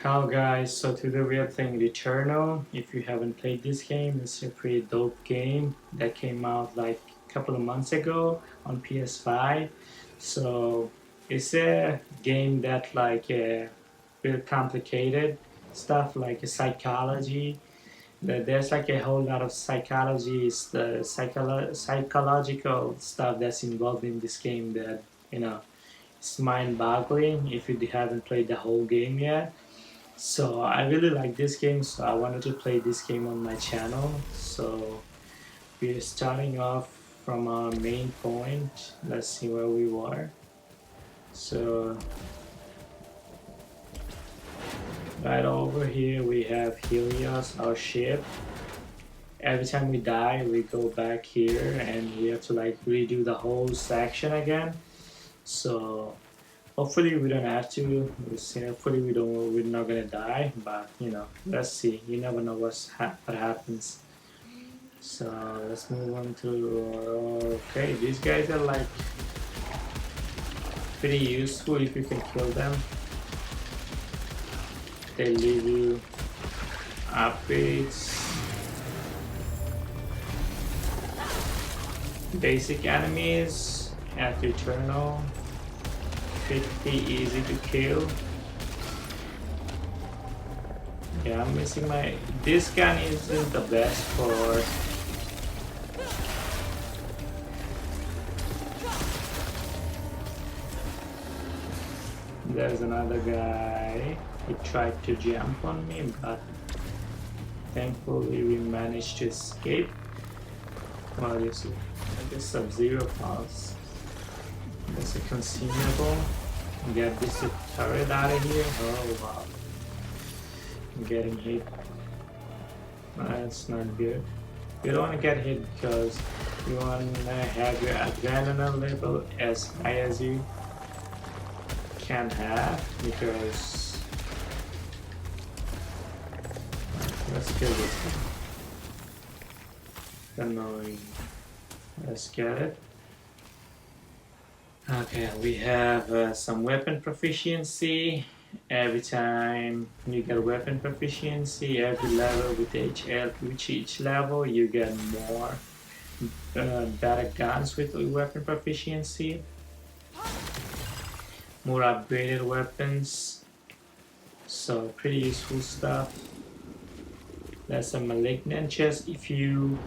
Hello guys, so today we are playing Returnal. If you haven't played this game, it's a pretty dope game that came out like a couple of months ago on PS5. So it's a game that real complicated stuff like psychology. There's like a whole lot of psychology, it's the psychological stuff that's involved in this game that you know it's mind-boggling if you haven't played the whole game yet. So I really like this game, so I wanted to play this game on my channel. So we're starting off from our main point. Let's see where we were. So right over here we have Helios, our ship. Every time we die, we go back here and we have to like redo the whole section again. So hopefully we don't have to. Hopefully we're not gonna die. But let's see. You never know what happens. So let's move on to. Okay, these guys are like pretty useful if you can kill them. They leave you upgrades. Basic enemies at Returnal. Pretty easy to kill. Yeah, I'm missing my. This gun isn't the best for. There's another guy. He tried to jump on me, but thankfully we managed to escape. What is it? I guess Sub-Zero Pulse. There's a consumable. Get this turret out of here. Oh wow. I'm getting hit. That's not good. You don't want to get hit because you want to have your adrenaline level as high as you can have, because let's kill this one. Annoying. Let's get it. Okay, we have some weapon proficiency. Every time you get weapon proficiency, every level with each level you get more better guns with weapon proficiency, more upgraded weapons. So pretty useful stuff. There's a malignant chest. If you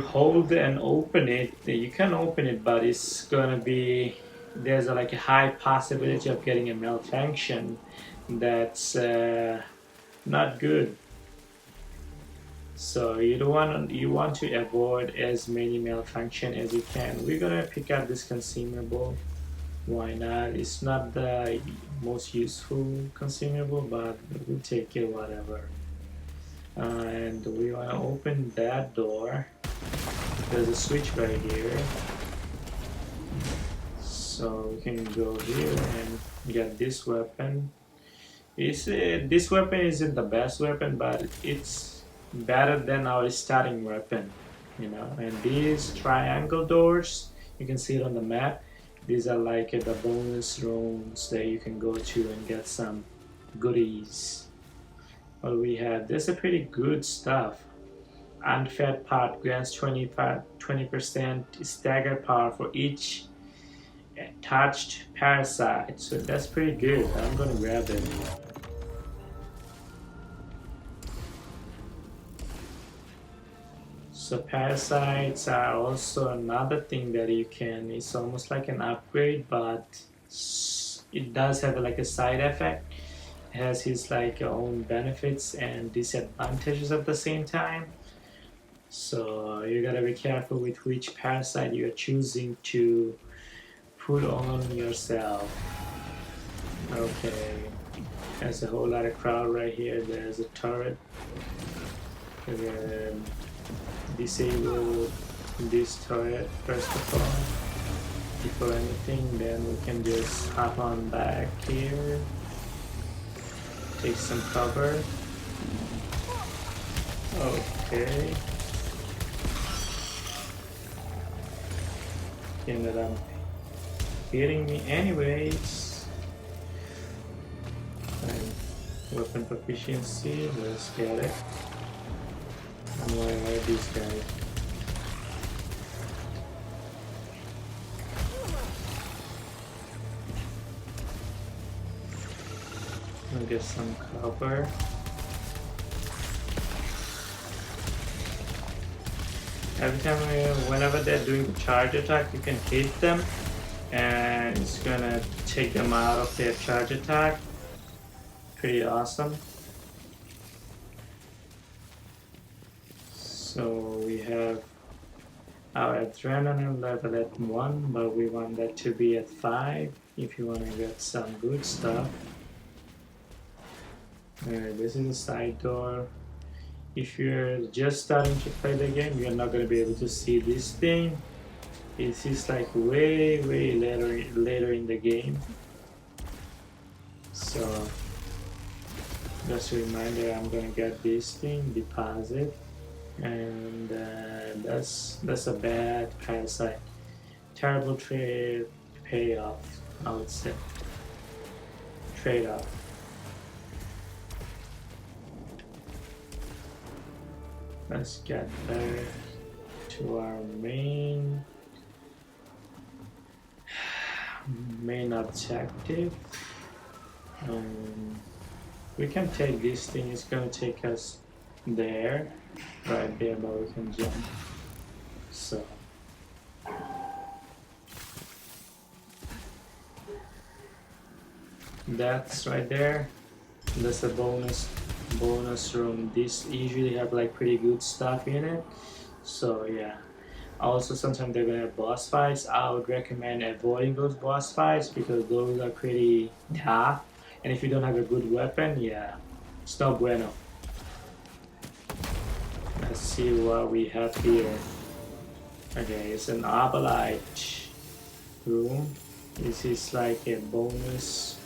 hold and open it, you can open it, but it's gonna be there's like a high possibility of getting a malfunction that's not good. So you want to avoid as many malfunction as you can. We're gonna pick up this consumable. Why not? It's not the most useful consumable, but we'll take it whatever. And we want to open that door. There's a switch right here, so we can go here and get this weapon. This weapon isn't the best weapon, but it's better than our starting weapon, And these triangle doors, you can see it on the map. These are like the bonus rooms that you can go to and get some goodies. What we have, there's a pretty good stuff. Unfed part grants 20% stagger power for each touched parasite, so that's pretty good. I'm gonna grab it. So parasites are also another thing that you can, it's almost like an upgrade, but it does have like a side effect. It has its like own benefits and disadvantages at the same time. So you gotta be careful with which parasite you're choosing to put on yourself. Okay, there's a whole lot of crowd right here. There's a turret. Disable this turret first of all before anything, then we can just hop on back here, take some cover. Okay, ended up hitting me anyways. And Weapon proficiency, let's get it. And where are these guys? I'll get some cover. Every time, whenever they're doing the charge attack, you can hit them and it's gonna take them out of their charge attack. Pretty awesome. So we have our Returnal level at 1, but we want that to be at 5 if you want to get some good stuff. This is a side door. If you're just starting to play the game, you're not going to be able to see this thing. It's just like way later in the game. So just a reminder, I'm going to get this thing, deposit, and that's a bad parasite. Terrible trade payoff, I would say. Trade-off. Let's get back to our main objective. We can take this thing, it's gonna take us there, right there, but we can jump. So that's right there. That's a bonus room. This usually have like pretty good stuff in it. So yeah. Also sometimes they're gonna have boss fights. I would recommend avoiding those boss fights because those are pretty tough. And if you don't have a good weapon, yeah, it's no bueno. Let's see what we have here. Okay, it's an Arbalite room. This is like a bonus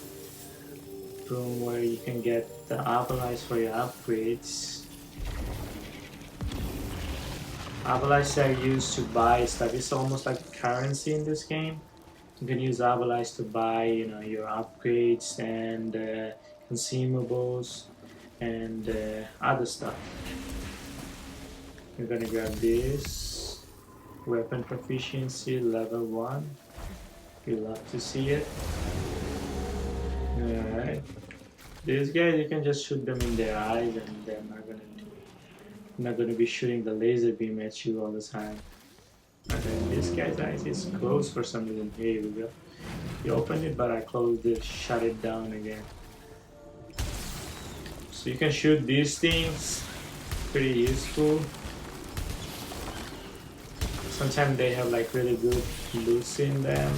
room where you can get the Arbalites for your upgrades. Arbalites are used to buy stuff. It's almost like currency in this game. You can use Arbalites to buy, your upgrades and consumables and other stuff. We're gonna grab this weapon proficiency level 1. You love to see it. Alright. These guys, you can just shoot them in their eyes and they're not gonna be shooting the laser beam at you all the time. Okay, this guy's eyes is closed for some reason. Here we go. You opened it, but I closed it, shut it down again. So you can shoot these things. Pretty useful. Sometimes they have like really good loot in them.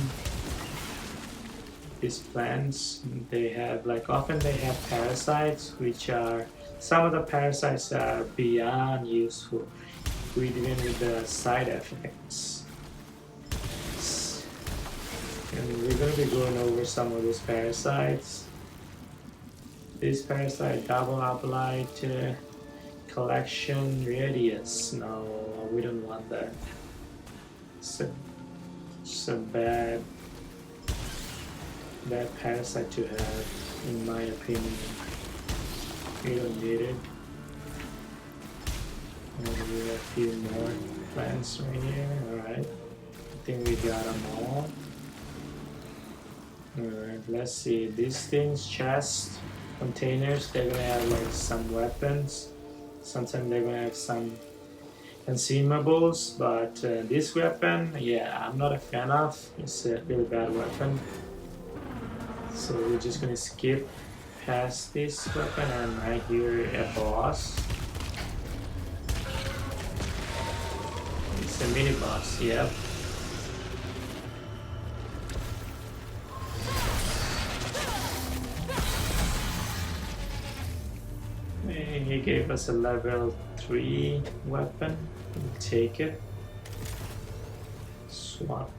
These plants, they have like often they have parasites, which are some of the parasites are beyond useful. Even with the side effects. And we're going to be going over some of those parasites. This parasite, double Arbalite collection radius. No, we don't want that. It's a bad parasite to have, in my opinion. We don't need it. And we have a few more plants right here. Alright. I think we got them all. Alright, let's see. These things, chests, containers, they're gonna have like some weapons. Sometimes they're gonna have some consumables, but this weapon, yeah, I'm not a fan of. It's a really bad weapon. So we're just gonna skip past this weapon, and I hear a boss. It's a mini boss, yep. And he gave us a level 3 weapon. We'll take it. Swap.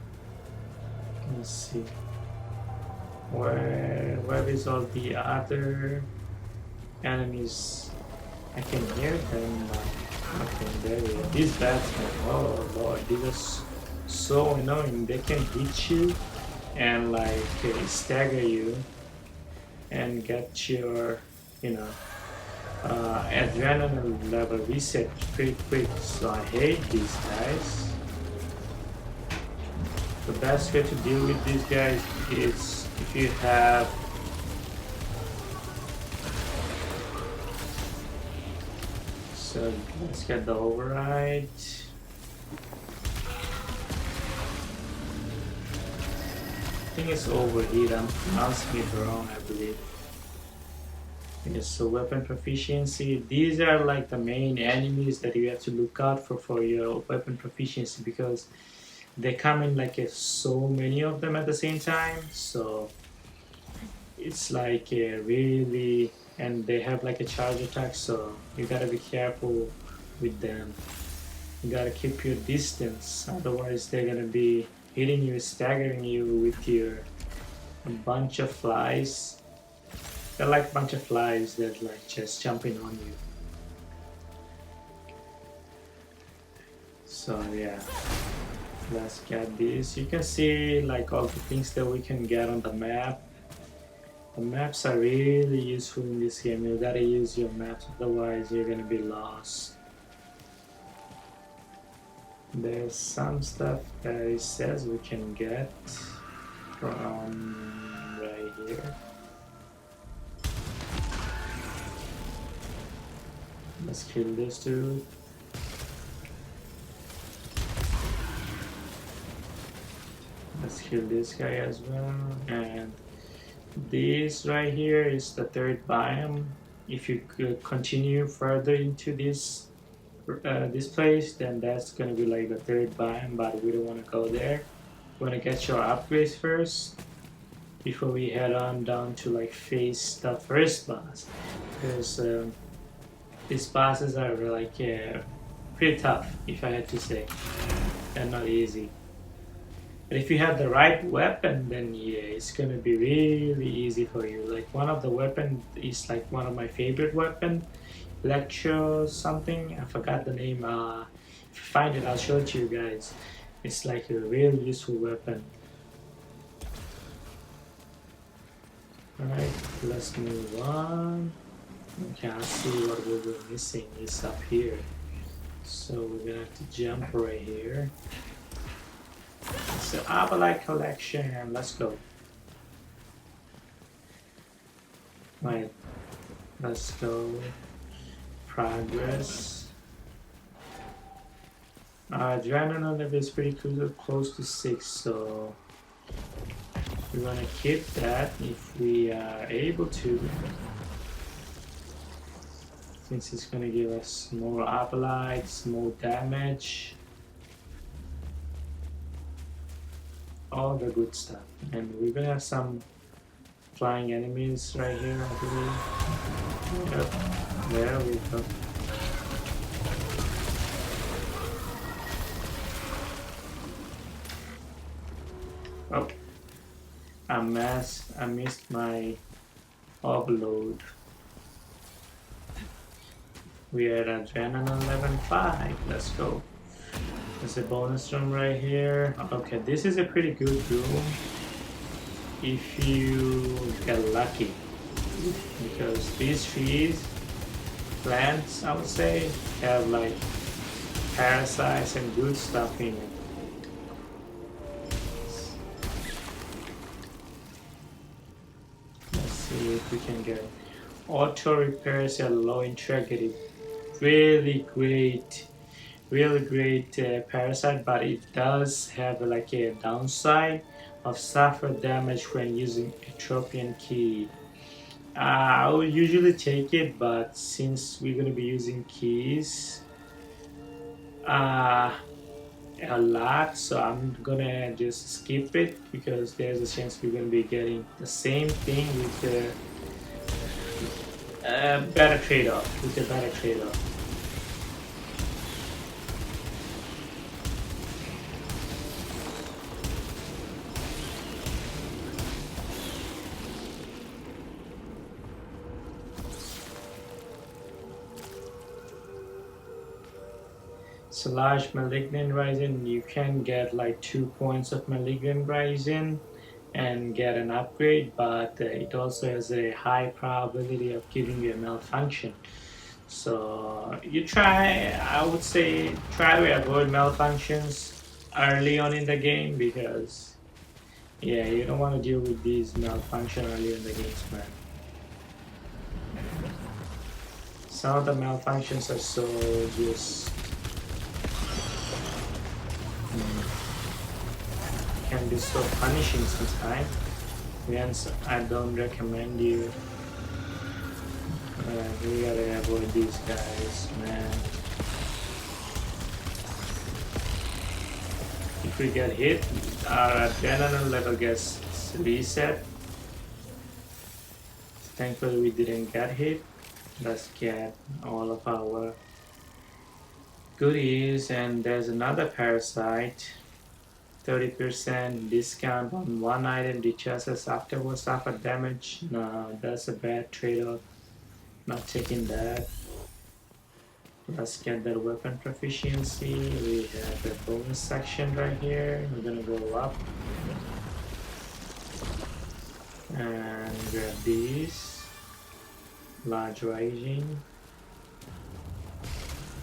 Let's see. Where is all the other enemies? I can hear them. Okay, there we go. These batsmen, oh lord, these are so annoying. They can hit you and like stagger you and get your you know, adrenaline level reset pretty quick. So I hate these guys. The best way to deal with these guys is if you have so let's get the override. I think it's overheat. I'm pronouncing it wrong, I believe. Yes, so weapon proficiency. These are like the main enemies that you have to look out for your weapon proficiency because they come in like so many of them at the same time. So it's like a really, and they have like a charge attack. So you gotta be careful with them. You gotta keep your distance, otherwise they're gonna be hitting you, staggering you with your a bunch of flies. They're like a bunch of flies that like just jumping on you. So yeah, let's get this. You can see like all the things that we can get on the map. The maps are really useful in this game. You gotta use your maps, otherwise you're gonna be lost. There's some stuff that it says we can get from right here. Let's kill this dude. Let's kill this guy as well. And this right here is the third biome. If you could continue further into this place, then that's gonna be like the third biome, but we don't want to go there. We want to get your upgrades first before we head on down to like face the first boss, because these bosses are like pretty tough, if I had to say. They're not easy. But if you have the right weapon, then yeah, it's gonna be really easy for you. Like one of the weapon is like one of my favorite weapon, Electro something. I forgot the name. If I find it, I'll show it to you guys. It's like a really useful weapon. Alright, let's move on. Okay, I see what we were missing is up here. So we're gonna have to jump right here. So Arbalite collection, let's go. Right, let's go. Progress. Adrenaline level is pretty close to 6, so we want to keep that if we are able to, since it's going to give us more Arbalite, more damage, all the good stuff. And we're going to have some flying enemies right here, I believe. Yep, there we go. Oh, I missed my overload. We are at Adrenaline level 5. Let's go. There's a bonus room right here. Okay, this is a pretty good room if you get lucky, because these trees, plants, I would say, have like parasites and good stuff in it. Let's see if we can get auto repairs at low integrity. Really great parasite, but it does have like a downside of suffer damage when using Ethiopian key. I would usually take it, but since we're going to be using keys a lot, so I'm gonna just skip it, because there's a chance we're going to be getting the same thing with a better trade-off. So large malignant rising, you can get like 2 points of malignant rising, and get an upgrade, but it also has a high probability of giving you a malfunction. So you try, I would say, try to avoid malfunctions early on in the game because, yeah, you don't want to deal with these malfunction early in the games, man. Some of the malfunctions are so just can be so punishing sometimes. Hence, I don't recommend you. We gotta avoid these guys, man. If we get hit, our adrenaline level gets reset. Thankfully, we didn't get hit. Let's get all of our goodies, and there's another parasite. 30% discount on one item recharges afterwards after damage. No, that's a bad trade-off. Not taking that. Let's get that weapon proficiency. We have the bonus section right here. We're gonna go up and grab these. Large rising.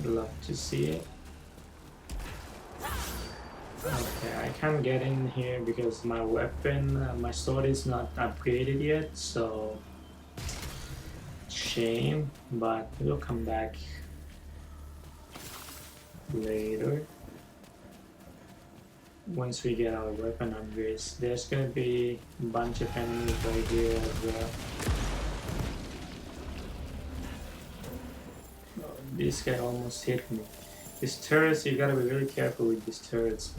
Love to see it. Okay, I can't get in here because my weapon, my sword is not upgraded yet, so shame, but we'll come back later once we get our weapon upgrades. There's gonna be a bunch of enemies right here as well. Oh, this guy almost hit me. These turrets, you gotta be really careful with these turrets.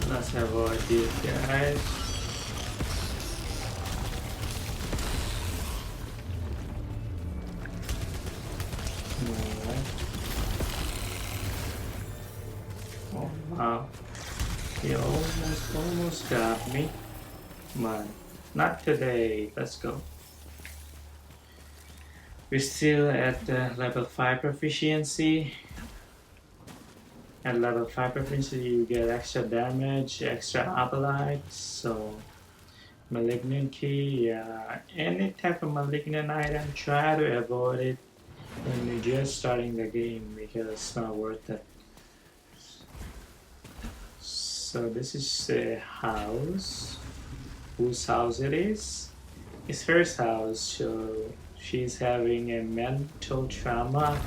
Let's avoid these guys. Alright. Oh wow. He almost got me. Come on. Not today. Let's go. We're still at level 5 proficiency. At level 5 proficiency, you get extra damage, extra abilities, so malignant key, yeah. Any type of malignant item, try to avoid it when you're just starting the game because it's not worth it. So this is a house. Whose house it is? It's her house, so she's having a mental trauma.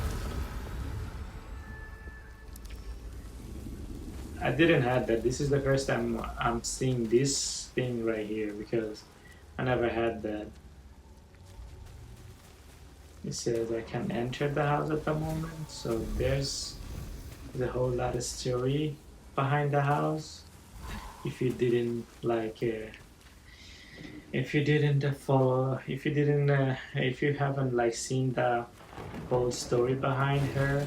I didn't have that. This is the first time I'm seeing this thing right here because I never had that. It says I can enter the house at the moment, so there's a whole lot of story behind the house. If you didn't if you didn't follow, if you haven't seen the whole story behind her.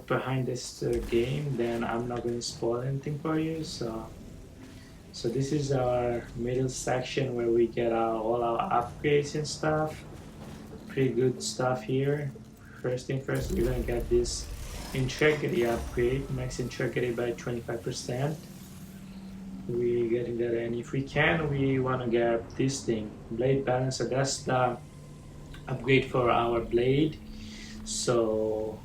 Behind this game, then I'm not going to spoil anything for you. So this is our middle section where we get all our upgrades and stuff. Pretty good stuff here. First thing first, we're going to get this integrity upgrade, max integrity by 25%. We're getting that, and if we can, we want to get this thing, blade balancer. That's the upgrade for our blade. So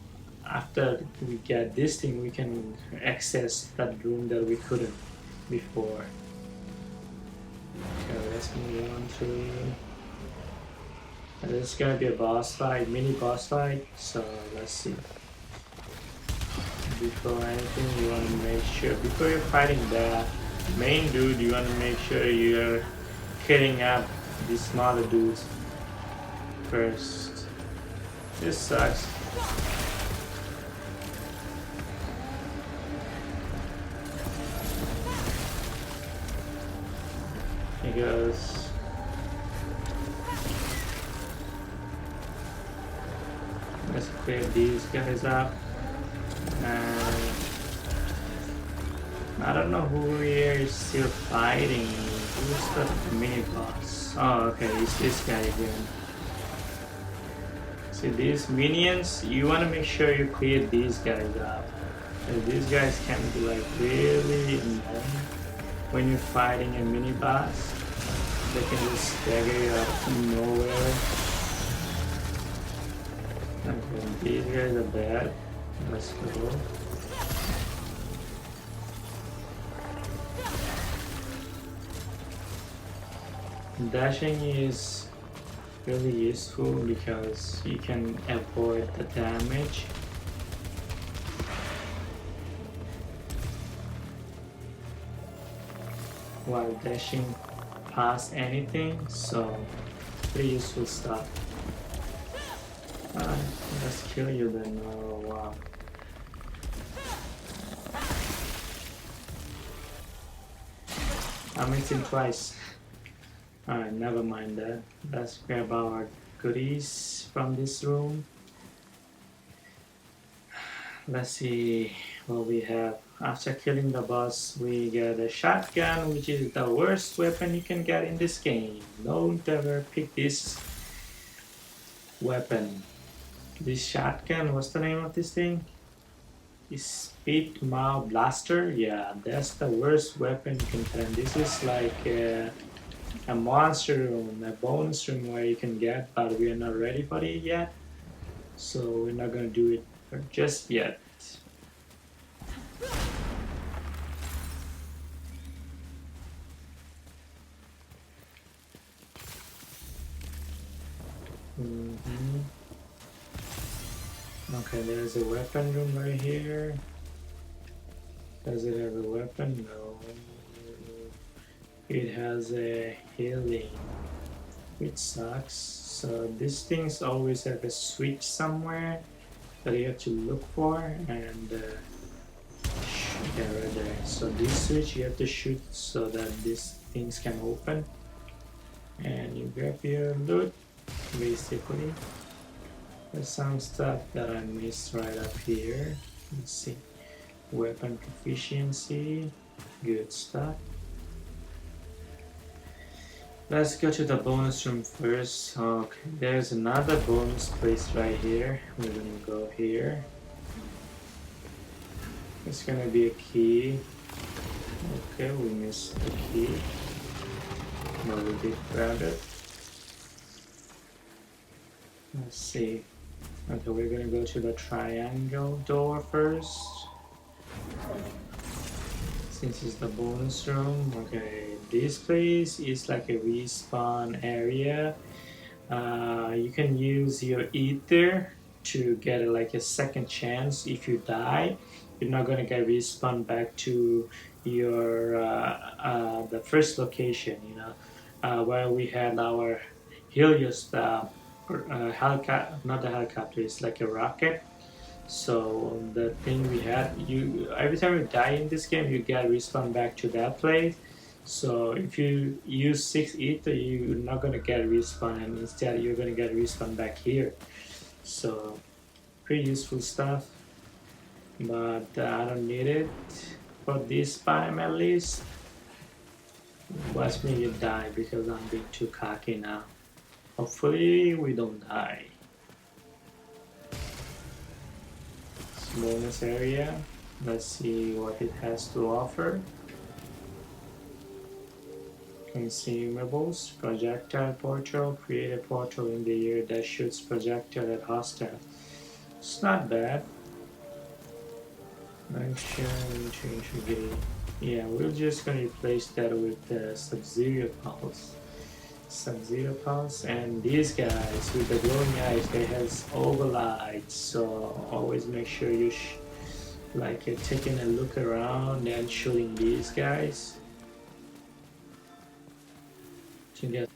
after we get this thing, we can access that room that we couldn't before. Okay, let's move on through. This is gonna be a boss fight, mini boss fight. So let's see. Before anything, you want to make sure before you're fighting the main dude, you want to make sure you're killing up these smaller dudes first. This sucks. Because let's clear these guys up, and I don't know who we are still fighting. Who's the mini boss? Oh, okay, it's this guy again. See these minions, you want to make sure you clear these guys up. And these guys can be like really annoying when you're fighting a mini boss. They can just stagger you out from nowhere. Okay, these guys are bad. Let's go. Dashing is really useful because you can avoid the damage. While dashing past anything, so pretty useful stuff. Let's kill you then. Oh wow. I missed him twice. Alright, never mind that. Let's grab our goodies from this room. Let's see what we have. After killing the boss, we get a shotgun, which is the worst weapon you can get in this game. Don't ever pick this weapon. This shotgun, what's the name of this thing? Speed Mao Blaster? Yeah, that's the worst weapon you can get. This is like a monster room, a bonus room where you can get, but we are not ready for it yet. So we're not gonna do it just yet. Okay, there's a weapon room right here. Does it have a weapon? No. It has a healing, which sucks. So these things always have a switch somewhere that you have to look for, and yeah, right there. So this switch you have to shoot so that these things can open, and you grab your loot basically. There's some stuff that I missed right up here. Let's see. Weapon proficiency, good stuff. Let's go to the bonus room first. Okay, there's another bonus place right here. We're gonna go here. It's gonna be a key. Okay, we missed the key. No, we did grab it. Let's see. Okay, we're gonna go to the triangle door first. Since it's the bonus room, okay, this place is like a respawn area. You can use your ether to get like a second chance. If you die, you're not gonna get respawned back to your the first location. You know, where we had our Helios helicopter, not the helicopter. It's like a rocket. So the thing we had, you every time you die in this game, you get respawned back to that place. So if you use 6 ether, you're not gonna get respawn, and instead you're gonna get respawned back here. So pretty useful stuff, but I don't need it for this time at least. Watch me you die because I'm being too cocky now. Hopefully we don't die. Bonus area. Let's see what it has to offer. Consumables, projectile portal, create a portal in the air that shoots projectile at hostile. It's not bad. Yeah, we're just gonna replace that with the Sub-Zero Pulse. Sub-Zero Pulse, and these guys with the glowing eyes, they have overlights, so always make sure you like taking a look around and shooting these guys to get